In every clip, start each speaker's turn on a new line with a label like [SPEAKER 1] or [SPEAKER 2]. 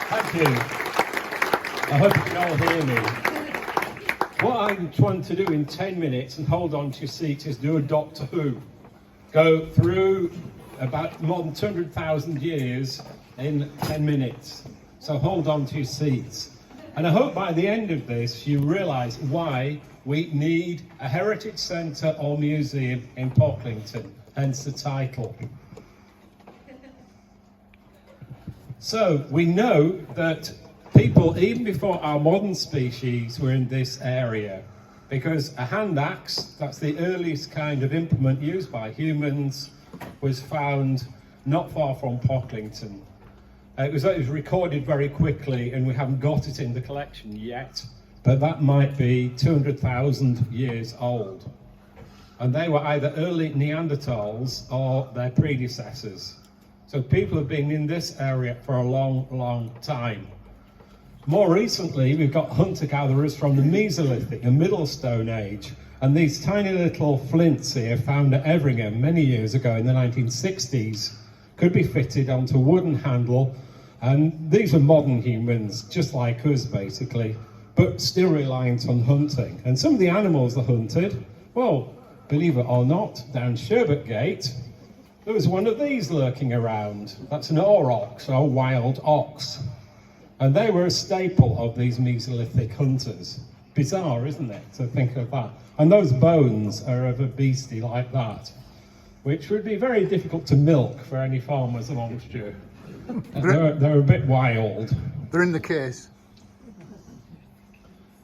[SPEAKER 1] Thank you. I hope you can all hear me. What I'm trying to do in 10 minutes, and hold on to your seats, is do a Doctor Who. Go through about more than 200,000 years in 10 minutes. So hold on to your seats. And I hope by the end of this you realise why we need a heritage centre or museum in Pocklington, hence the title. So we know that people, even before our modern species, were in this area, because a hand axe, that's the earliest kind of implement used by humans, was found not far from Pocklington. It was recorded very quickly, and we haven't got it in the collection yet, but that might be 200,000 years old. And they were either early Neanderthals or their predecessors. So people have been in this area for a long, long time. More recently, we've got hunter-gatherers from the Mesolithic and Middle Stone Age, and these tiny little flints here, found at Everingham many years ago in the 1960s, could be fitted onto a wooden handle, and these are modern humans, just like us basically, but still reliant on hunting. And some of the animals they hunted, well, believe it or not, down Sherbert Gate, there was one of these lurking around. That's an aurochs, or wild ox. And they were a staple of these Mesolithic hunters. Bizarre, isn't it, to think of that? And those bones are of a beastie like that, which would be very difficult to milk for any farmers amongst you. They're a bit wild.
[SPEAKER 2] They're in the case.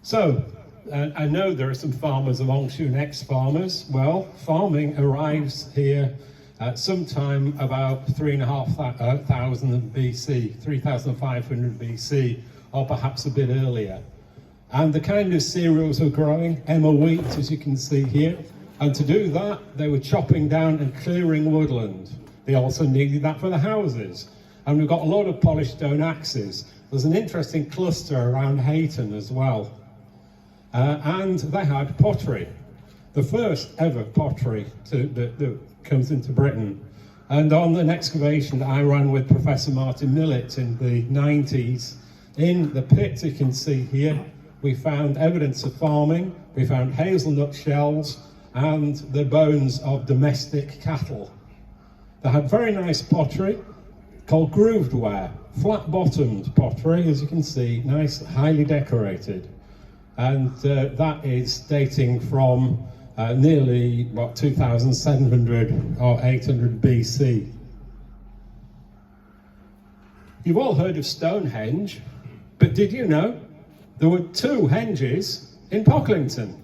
[SPEAKER 1] So, I know there are some farmers amongst you and ex-farmers. Well, farming arrives here sometime about 3,500 BC, 3,500 BC, or perhaps a bit earlier. And the kind of cereals were growing, emmer wheat, as you can see here. And to do that, they were chopping down and clearing woodland. They also needed that for the houses. And we've got a lot of polished stone axes. There's an interesting cluster around Hayton as well. And they had pottery. The first ever pottery that comes into Britain. And on an excavation that I ran with Professor Martin Millett in the 90s, in the pit you can see here, we found evidence of farming, we found hazelnut shells, and the bones of domestic cattle. They had very nice pottery called grooved ware, flat-bottomed pottery, as you can see, nice, highly decorated. And that is dating from nearly, 2,700 or 800 BC. You've all heard of Stonehenge, but did you know there were 2 henges in Pocklington,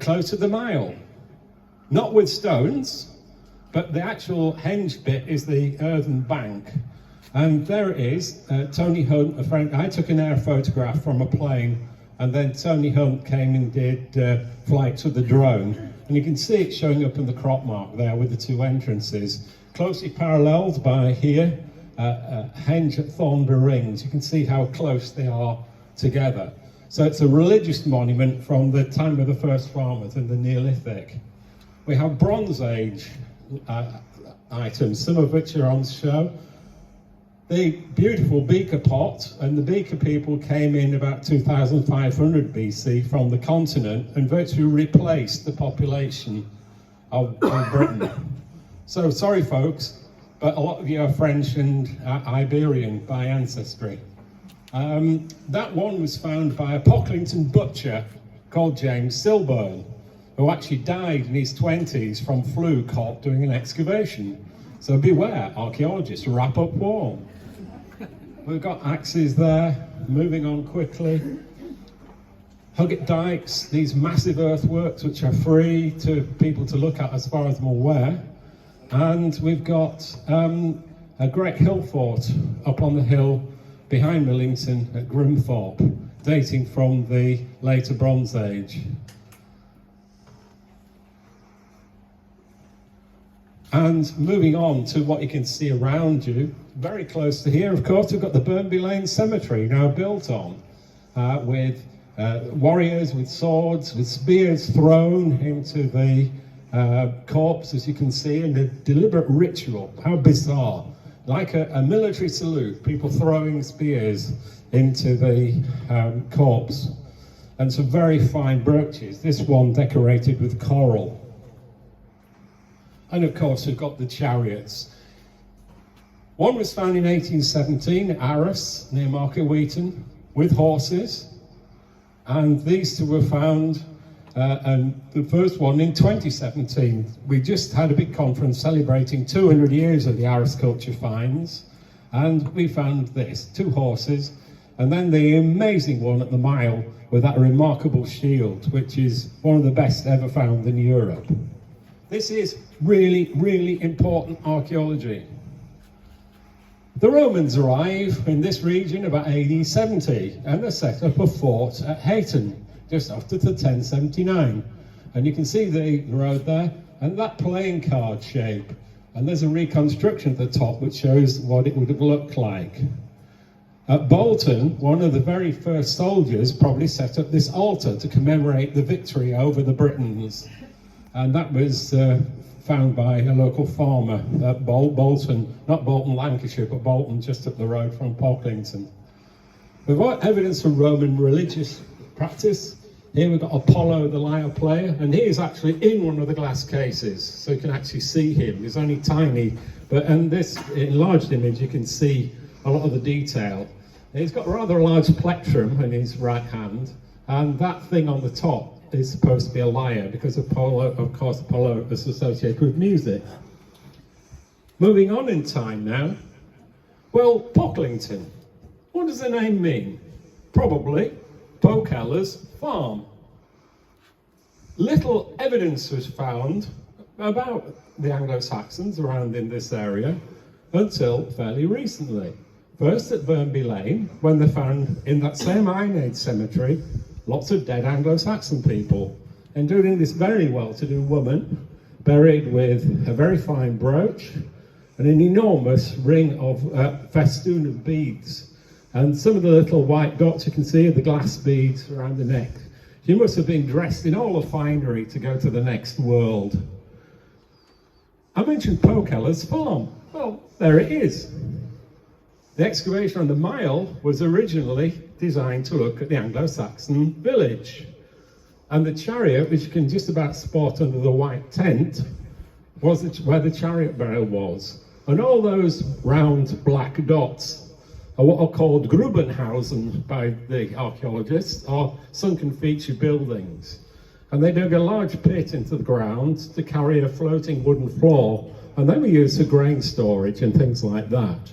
[SPEAKER 1] close to the mile? Not with stones, but the actual henge bit is the earthen bank. And there it is, Tony Hunt, a friend. I took an air photograph from a plane, and then Tony Hunt came and did flights with the drone. And you can see it showing up in the crop mark there with the 2 entrances. Closely paralleled by here, henge at Thornbury Rings. You can see how close they are together. So it's a religious monument from the time of the first farmers in the Neolithic. We have Bronze Age items, some of which are on show. The beautiful beaker pot, and the beaker people came in about 2,500 BC from the continent and virtually replaced the population of Britain. So sorry folks, but a lot of you are French and Iberian by ancestry. That one was found by a Pocklington butcher called James Silburn, who actually died in his 20s from flu caught doing an excavation. So beware, archaeologists, wrap up warm. We've got axes there, moving on quickly. Huggett dikes, these massive earthworks which are free to people to look at as far as I'm aware. And we've got a great hill fort up on the hill behind Millington at Grimthorpe, dating from the later Bronze Age. And moving on to what you can see around you, very close to here, of course, we've got the Burnby Lane Cemetery now built on, with warriors with swords, with spears thrown into the corpse, as you can see, in a deliberate ritual. How bizarre. like a military salute, people throwing spears into the corpse. And some very fine brooches, this one decorated with coral. And of course, we've got the chariots. One was found in 1817 at Arras, near Market Wheaton, with horses. And these two were found, and the first one in 2017. We just had a big conference celebrating 200 years of the Arras culture finds. And we found this, 2 horses. And then the amazing one at the Mile with that remarkable shield, which is one of the best ever found in Europe. This is really, really important archaeology. The Romans arrive in this region about AD 70 and they set up a fort at Halkon just after the 1079. And you can see the road there and that playing card shape. And there's a reconstruction at the top which shows what it would have looked like. At Bolton, one of the very first soldiers probably set up this altar to commemorate the victory over the Britons. And that was found by a local farmer at Bolton, not Bolton, Lancashire, but Bolton just up the road from Pocklington. We've got evidence from Roman religious practice. Here we've got Apollo, the lyre player, and he is actually in one of the glass cases, so you can actually see him. He's only tiny, but in this enlarged image you can see a lot of the detail. He's got rather a large plectrum in his right hand, and that thing on the top is supposed to be a lyre, because Apollo, of course, Apollo is associated with music. Moving on in time now. Well, Pocklington. What does the name mean? Probably Pokeller's farm. Little evidence was found about the Anglo-Saxons around in this area until fairly recently. First at Burnby Lane, when they found in that same Iron Age cemetery lots of dead Anglo-Saxon people, including this very well-to-do woman buried with a very fine brooch and an enormous ring of festoon of beads. And some of the little white dots you can see are the glass beads around the neck. She must have been dressed in all the finery to go to the next world. I mentioned Pokeller's farm. Well, there it is. The excavation on the Mile was originally designed to look at the Anglo-Saxon village. And the chariot, which you can just about spot under the white tent, was where the chariot burial was. And all those round black dots are what are called Grubenhausen by the archaeologists, or sunken feature buildings. And they dug a large pit into the ground to carry a floating wooden floor, and they were used for grain storage and things like that.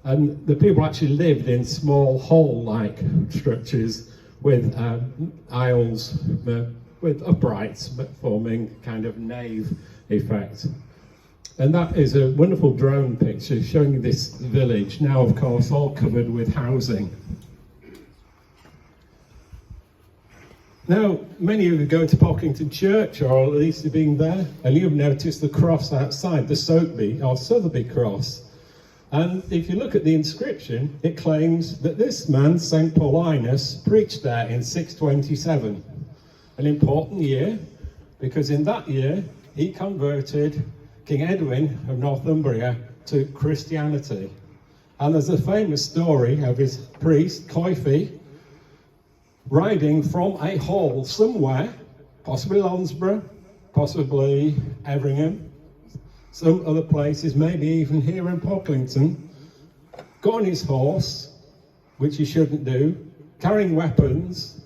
[SPEAKER 1] And the people actually lived in small hole-like structures with aisles with uprights but forming kind of nave effect. And that is a wonderful drone picture showing this village, now of course all covered with housing. Now, many of you go to Pocklington Church, or at least have been there, and you've noticed the cross outside, the Sotheby or Sotheby cross. And if you look at the inscription, it claims that this man, St. Paulinus, preached there in 627. An important year, because in that year, he converted King Edwin of Northumbria to Christianity. And there's a famous story of his priest, Coifi, riding from a hall somewhere, possibly Loughborough, possibly Everingham, some other places, maybe even here in Pocklington, got on his horse, which he shouldn't do, carrying weapons,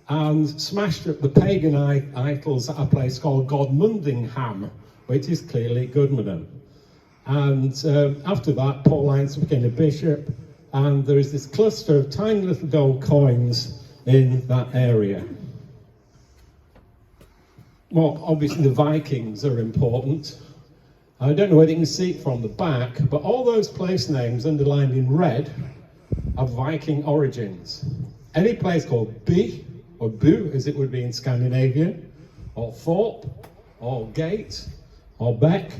[SPEAKER 1] and smashed up the pagan idols at a place called Godmundingham, which is clearly Goodmanham. And after that, Paulinus became a bishop, and there is this cluster of tiny little gold coins in that area. Well, obviously the Vikings are important. I don't know whether you can see it from the back, but all those place names underlined in red have Viking origins. Any place called By, or Bu, as it would be in Scandinavia, or Thorpe, or Gate, or Beck,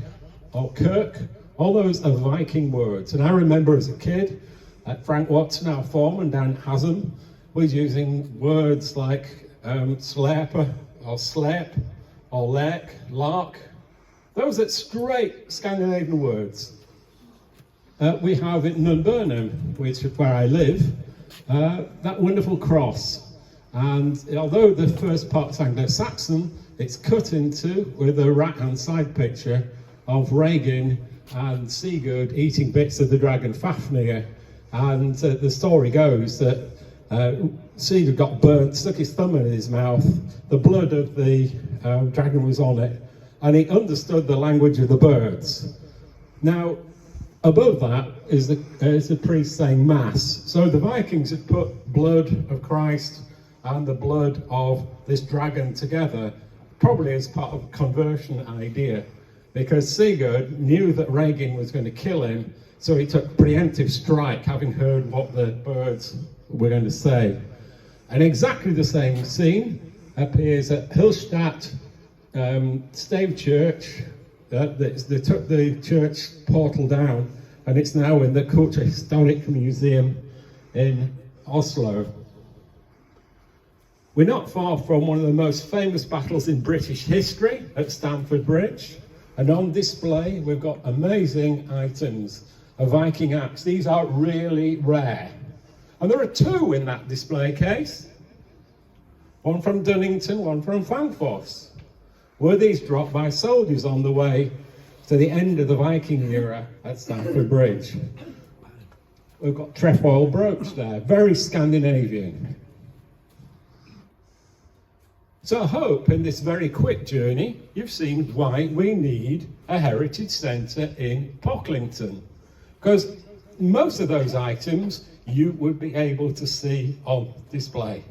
[SPEAKER 1] or Kirk, all those are Viking words. And I remember as a kid, Frank Watson, our foreman down at Haslam, was using words like sleper, or slep, or lek, lark. Those are straight Scandinavian words. we have in Nunburnham, which is where I live, that wonderful cross. And although the first part's Anglo-Saxon, it's cut into with a right-hand side picture of Regin and Sigurd eating bits of the dragon Fafnir. And the story goes that Sigurd got burnt, stuck his thumb in his mouth, the blood of the dragon was on it, and he understood the language of the birds. Now, above that is the priest saying Mass. So the Vikings had put blood of Christ and the blood of this dragon together, probably as part of a conversion idea, because Sigurd knew that Regin was going to kill him, so he took preemptive strike, having heard what the birds were going to say. And exactly the same scene appears at Hillstatt Stave Church. They took the church portal down, and it's now in the Culture Historic Museum in Oslo. We're not far from one of the most famous battles in British history at Stamford Bridge, and on display we've got amazing items, a Viking axe. These are really rare, and there are two in that display case, one from Dunnington, one from Fanfoss. Were these dropped by soldiers on the way to the end of the Viking era at Stamford Bridge? We've got trefoil brooch there, very Scandinavian. So I hope in this very quick journey you've seen why we need a heritage centre in Pocklington, because most of those items you would be able to see on display.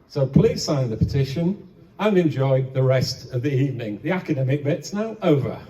[SPEAKER 1] So please sign the petition and enjoy the rest of the evening. The academic bit's now over.